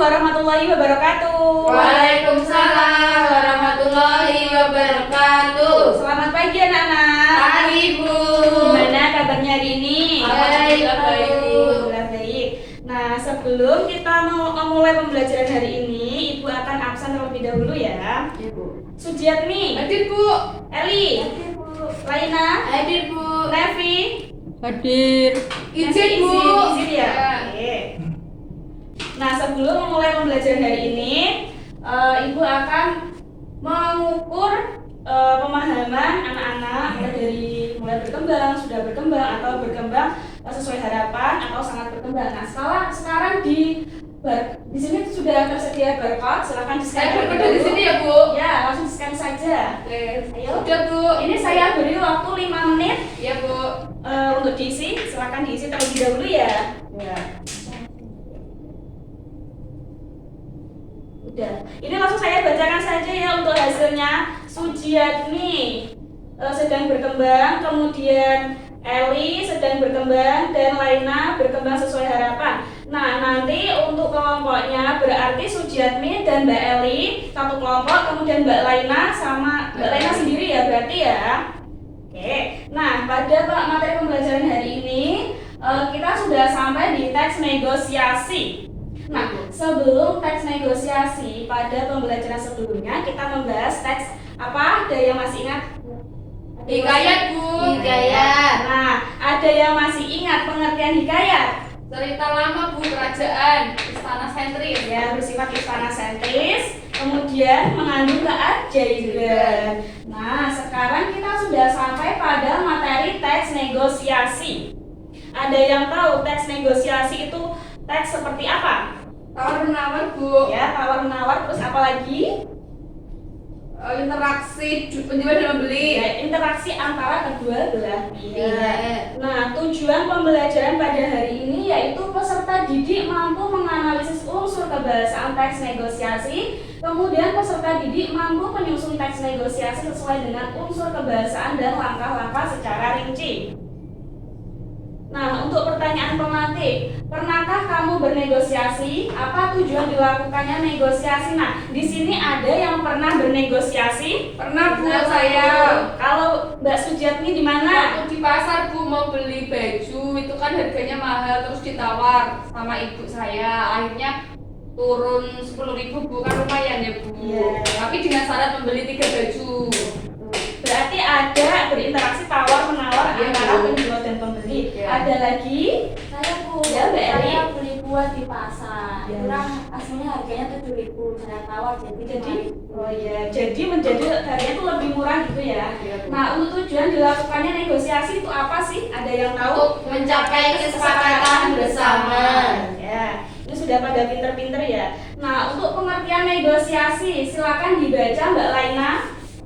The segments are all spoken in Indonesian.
warahmatullahi wabarakatuh. Waalaikumsalam warahmatullahi wabarakatuh. Selamat pagi anak-anak. Pagi Bu. Gimana kabarnya hari ini? Baik, baik. Alhamdulillah baik. Nah, sebelum kita memulai pembelajaran hari ini, Ibu akan absen terlebih dahulu ya. Ibu. Sujiatmi, Hadir Bu. Eli, Laina, Hadir Bu. Nevi, Hadir. Izin Bu. izin ya. Oke. Nah, sebelum memulai pembelajaran hari ini, Ibu akan mengukur pemahaman anak-anak mulai berkembang, sudah berkembang atau berkembang sesuai harapan atau sangat berkembang. Nah, sekarang di sini sudah tersedia barcode, silakan di-scan. Saya berada di sini ya Bu. Ya, langsung di-scan saja. Oke. Ayo. Sudah Bu. Ini saya beri waktu 5 menit Ya Bu. untuk diisi. Silakan diisi terlebih dahulu ya. Ya. Udah. Ini langsung saya bacakan saja ya untuk hasilnya. Sujiatmi sedang berkembang, kemudian Eli sedang berkembang, dan Laina berkembang sesuai harapan. Nah, nanti untuk kelompoknya berarti Sujiatmi dan Mbak Eli satu kelompok, kemudian Mbak Laina sama Mbak Laina sendiri ya berarti ya. Oke. Nah, pada materi pembelajaran hari ini kita sudah sampai di teks negosiasi. Nah, sebelum teks negosiasi pada pembelajaran sebelumnya kita membahas teks apa? Ada yang masih ingat? Hikayat Bu. Hikayat. Nah, ada yang masih ingat pengertian hikayat? Cerita lama Bu, kerajaan istana sentris. Ya, bersifat istana sentris, kemudian mengandung keajaiban. Nah, sekarang kita sudah sampai pada materi teks negosiasi. Ada yang tahu teks negosiasi itu teks seperti apa? Tawar menawar Bu. Ya, tawar menawar, terus apa lagi? Interaksi penjual dan pembeli. Ya, interaksi antara kedua belah pihak. Iya. Nah, tujuan pembelajaran pada hari ini yaitu peserta didik mampu menganalisis unsur kebahasaan teks negosiasi, kemudian peserta didik mampu menyusun teks negosiasi sesuai dengan unsur kebahasaan dan langkah-langkah secara rinci. Nah, untuk pertanyaan pemantik, pernahkah kamu bernegosiasi? Apa tujuan dilakukannya negosiasi? Nah, di sini ada yang pernah bernegosiasi? Pernah Bu Nah, saya. Kalau Mbak Sujiatmi di mana? Waktu di pasar Bu mau beli baju itu kan harganya mahal, terus ditawar sama ibu saya, akhirnya turun 10.000 Bu, kan lumayan ya Bu. Iya. Tapi dengan syarat membeli 3 baju. Berarti ada berinteraksi tawar menawar Iya, antara Bu. penjual dan pembeli. Iya. Ada lagi? Saya Bu, Ya, Mbak Eli. saya beli buah di pasar. Ya. Itu kan aslinya harganya 7.000, saya tawar jadi Oh iya, jadi menjadi harganya itu lebih murah gitu ya. Iya, Bu. Nah, untuk tujuan dilakukannya negosiasi itu apa sih? Ada yang tahu? Untuk mencapai kesepakatan bersama. Ya, ini sudah pada pinter-pinter ya. Nah, untuk pengertian negosiasi, silakan dibaca Mbak Laina.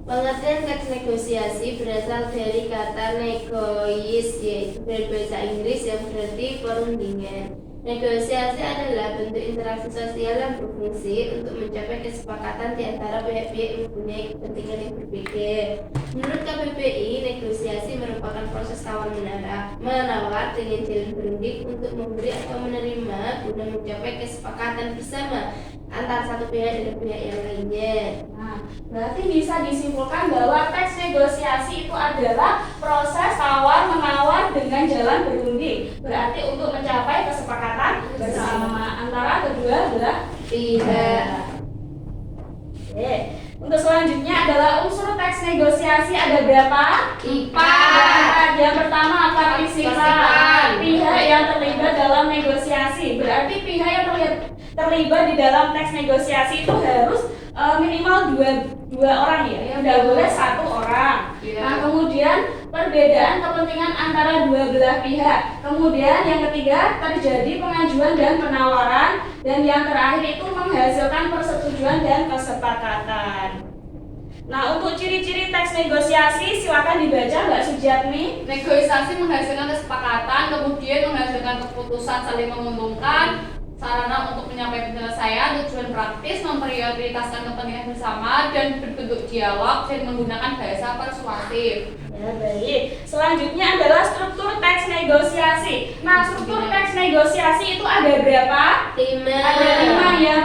Pengertian teks negosiasi berasal dari kata negois, yaitu dari bahasa Inggris yang berarti perundingan. Negosiasi adalah bentuk interaksi sosial yang berfungsi untuk mencapai kesepakatan di antara pihak-pihak yang mempunyai kepentingan yang berbeda. Menurut KBBI, negosiasi merupakan proses tawar-menawar dengan jalan berunding untuk memberi atau menerima guna mencapai kesepakatan bersama antara satu pihak dan pihak yang lainnya. Nah, berarti bisa disimpulkan bahwa teks negosiasi itu adalah proses tawar-menawar dengan jalan berunding. Berarti untuk mencapai kesepakatan bersama antara kedua belah Pihak. Oke. Untuk selanjutnya adalah unsur teks negosiasi ada berapa? 4. Yang pertama partisipan, pihak yang terlibat dalam negosiasi. Berarti pihak yang terlibat di dalam teks negosiasi itu harus minimal dua orang ya, tidak boleh satu orang. Iya. Nah, kemudian perbedaan kepentingan antara dua belah pihak. Kemudian yang ketiga terjadi pengajuan dan penawaran, dan yang terakhir itu menghasilkan persetujuan dan kesepakatan. Nah, untuk ciri-ciri teks negosiasi silakan dibaca Mbak Sujiatmi. Negosiasi menghasilkan kesepakatan, kemudian menghasilkan keputusan saling menguntungkan, sarana untuk menyampaikan penyelesaian, tujuan praktis, memprioritaskan kepentingan bersama, dan berbentuk dialog dan menggunakan bahasa persuasif. Ya, baik. Selanjutnya adalah struktur teks negosiasi. Nah, struktur teks negosiasi itu ada berapa? 5. Ada 5. Yang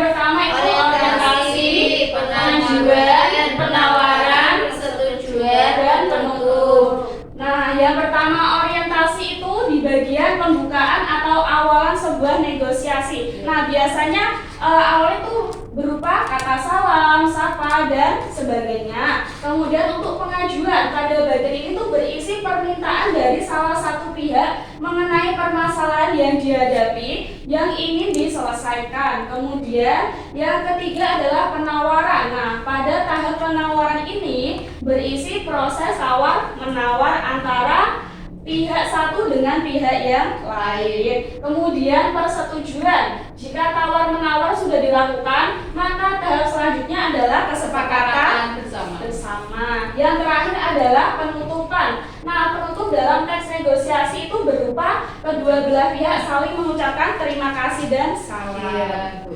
pengajuan, penawaran, persetujuan, dan penutup. Nah, yang pertama orientasi itu di bagian pembukaan atau awalan sebuah negosiasi. Nah, biasanya awal itu berupa kata salam, sapa, dan sebagainya. Kemudian untuk pengajuan pada bagian ini tuh berisi permintaan dari salah satu pihak mengenai permasalahan yang dihadapi yang ingin diselesaikan. Kemudian yang ketiga adalah penawaran. Nah, pada tahap penawaran ini berisi proses tawar menawar antara pihak satu dengan pihak yang lain. Kemudian persetujuan. Jika tawar menawar sudah dilakukan, maka tahap selanjutnya adalah kesepakatan bersama. Yang terakhir adalah penutupan. Nah, penutup dalam teks negosiasi itu berupa kedua belah pihak saling mengucapkan terima kasih dan salam.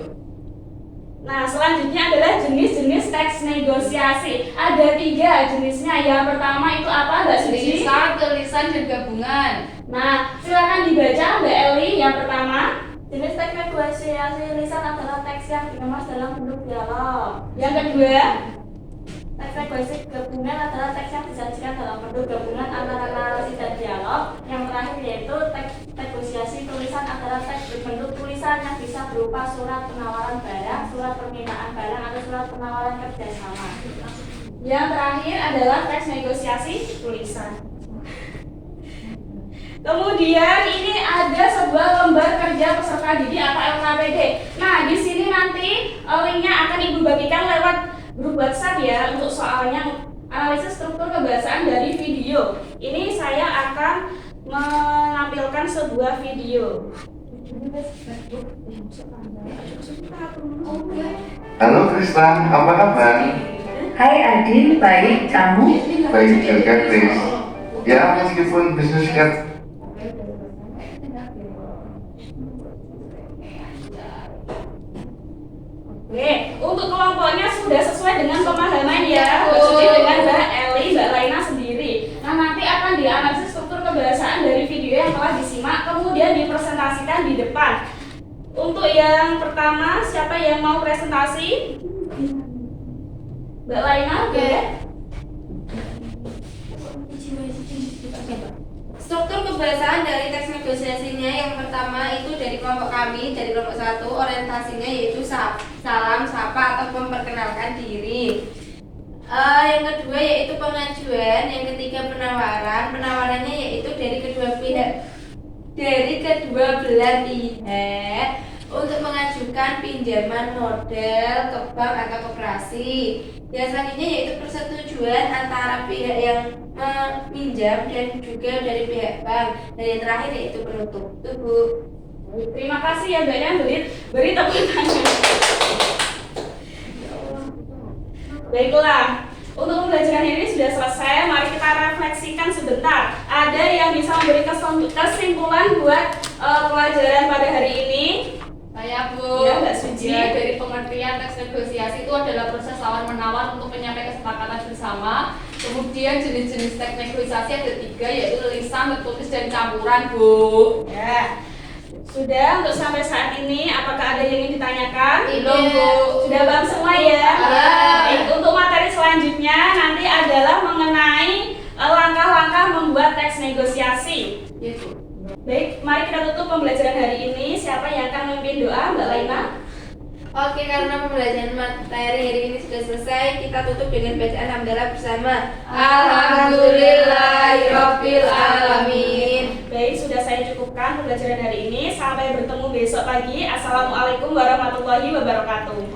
Nah, selanjutnya adalah jenis-jenis teks negosiasi. Ada 3 jenisnya. Yang pertama itu apa, Mbak Suci? Tulisan dan gabungan. Nah, silakan dibaca Mbak Eli. Yang pertama, Jenis teks negosiasi lisan adalah teks yang dikemas dalam bentuk dialog. yang kedua, Teks negosiasi gabungan adalah teks yang disajikan dalam bentuk gabungan antara narasi dan dialog. Yang terakhir yaitu teks negosiasi tulisan adalah teks berbentuk tulisan yang bisa berupa surat penawaran barang, surat permintaan barang, atau surat penawaran kerjasama. yang terakhir adalah teks negosiasi tulisan. Kemudian ini ada sebuah lembar kerja peserta didik atau LKPD. Nah, di sini nanti linknya akan Ibu bagikan lewat grup WhatsApp ya untuk soalnya analisis struktur kebahasaan dari video. Ini saya akan menampilkan sebuah video. Halo Krista, apa kabar? Hai Adin, baik, kamu? Baik juga Kris. Ya meskipun bisnis kan. Oke, untuk kelompoknya sudah sesuai dengan pemahaman ya, sesuai dengan Mbak Eli, Mbak Laina sendiri. Nah, nanti akan dianalisis struktur kebahasaan dari video yang telah disimak, kemudian dipresentasikan di depan. Untuk yang pertama, siapa yang mau presentasi? Mbak Laina, oke. Struktur kebahasaan dari teks negosiasinya yang pertama itu dari kelompok kami, dari kelompok 1, orientasinya yaitu salam, sapa, atau memperkenalkan diri. Yang kedua yaitu pengajuan, yang ketiga penawaran. Penawarannya yaitu dari kedua belah pihak untuk mengajukan pinjaman modal ke bank atau koperasi. Yang selanjutnya yaitu persetujuan antara pihak yang meminjam dan juga dari pihak bank. Dan yang terakhir yaitu penutup. Itu Bu. Terima kasih ya Mbak Yan, beri tepuk tangan. Baiklah, untuk pembelajaran ini sudah selesai. Mari kita refleksikan sebentar. Ada yang bisa memberi kesimpulan buat pelajaran pada hari ini? Saya Bu, Ya, Mbak Suci. Ya, dari pengertian teks negosiasi itu adalah proses tawar menawar untuk mencapai kesepakatan bersama. Kemudian jenis-jenis teks negosiasi ada 3 yaitu lisan, tertulis, dan campuran Bu. Ya. Sudah untuk sampai saat ini, apakah ada yang ingin ditanyakan? Belum, Bu. Sudah paham semua ya? Ya. Baik, untuk materi selanjutnya nanti adalah mengenai langkah-langkah membuat teks negosiasi. Ya, Bu. Baik, mari kita tutup pembelajaran hari ini. Siapa yang akan memimpin doa? Mbak Laina? Oke, karena pembelajaran materi hari ini sudah selesai, kita tutup dengan bacaan hamdalah bersama. Alhamdulillahirabbil alamin. Baik, sudah saya cukupkan pembelajaran hari ini. Sampai bertemu besok pagi. Assalamualaikum warahmatullahi wabarakatuh.